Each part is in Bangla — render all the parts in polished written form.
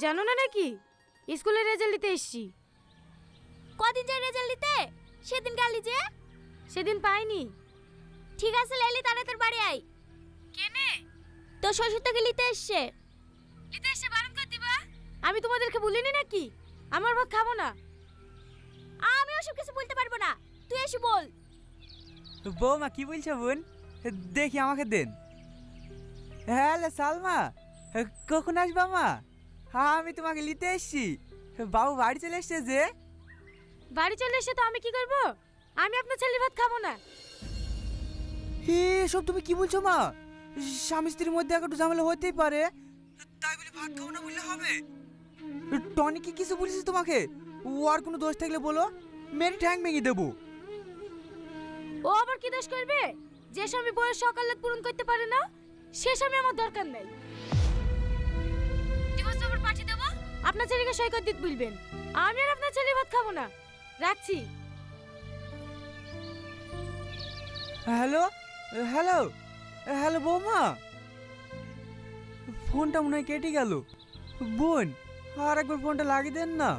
জানো না নাকি স্কুলের রেজাল্ট দিতে এসছি। কদিন যায় রেজাল্ট দিতে? সেদিন গালি যে। সেদিন পাইনি। ঠিক আছে লেলি, তাড়াতাড়ি বাড়ি আয়। কেনে? তো শ্বশুর তোকে নিতে এসছে। নিতে এসে বারণ করে দিবা। আমি তোমাদেরকে বলিনি নাকি আমার ভাত খাবো না? আমি ওসব কিছু বলতে পারবো না, তুই এসে বল। বৌমা কি বলছো বোন? দেখি আমাকে দেন। হ্যালো সালমা, কখন আসবা মা? আমি তোমাকে নিতে এসছি। বাবু বাড়ি চলে এসছে যে। বাড়ি চলে এসে তো আমি কি করব? আমি আপনার ছেলের ভাত খাবো না। এসব তুমি কি বলছো মা? স্বামী স্ত্রীর মধ্যে একটু ঝামেলা হতেই পারে, তাই বলে ভাত খাবো না বললে হবে? টনি কি কিছু বলেছিস তোমাকে? ও আর কোনো দোষ থাকলে বলো, মেরে ঠ্যাং ভেঙে দেবো। ও আবার কি দোষ করবে? যে স্বামী বয়স সকালে পূরণ করতে পারে না সে স্বামী আমার দরকার নাই। ডিভোর্স পেপার পাঠিয়ে দেবো, আপনার ছেলেকে সই করে দিতে বলবেন। আমি আর আপনার ছেলে ভাত খাবো না। রাখছি। হ্যালো হ্যালো হ্যালো বৌমা, ফোনটা মনে হয় কেটে গেল। বোন আর একবার ফোনটা লাগিয়ে দেন না।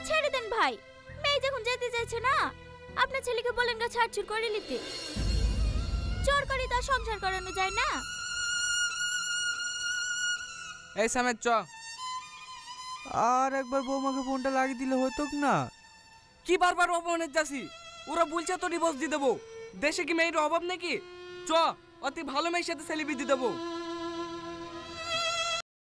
ছেড়ে দেন ভাই, মেয়ে যখন যেতে চাইছে না, আপনার ছেলেকে বলেন গা ছাড়ছুড় করে নিতে। জোর করে তার সংসার করানো যায় না। এই সামেত চ। আর একবার বৌমাকে ফোনটা লাগিয়ে দিলে হতো না? কি বারবার অপমানের যাসি? ওরা বলছে তো ডিভোর্স দিয়ে দেবো। দেশে কি মেয়ের অভাব নাকি? চ, অতি ভালো মেয়ের সাথে সেলিব্রিটি দেবো।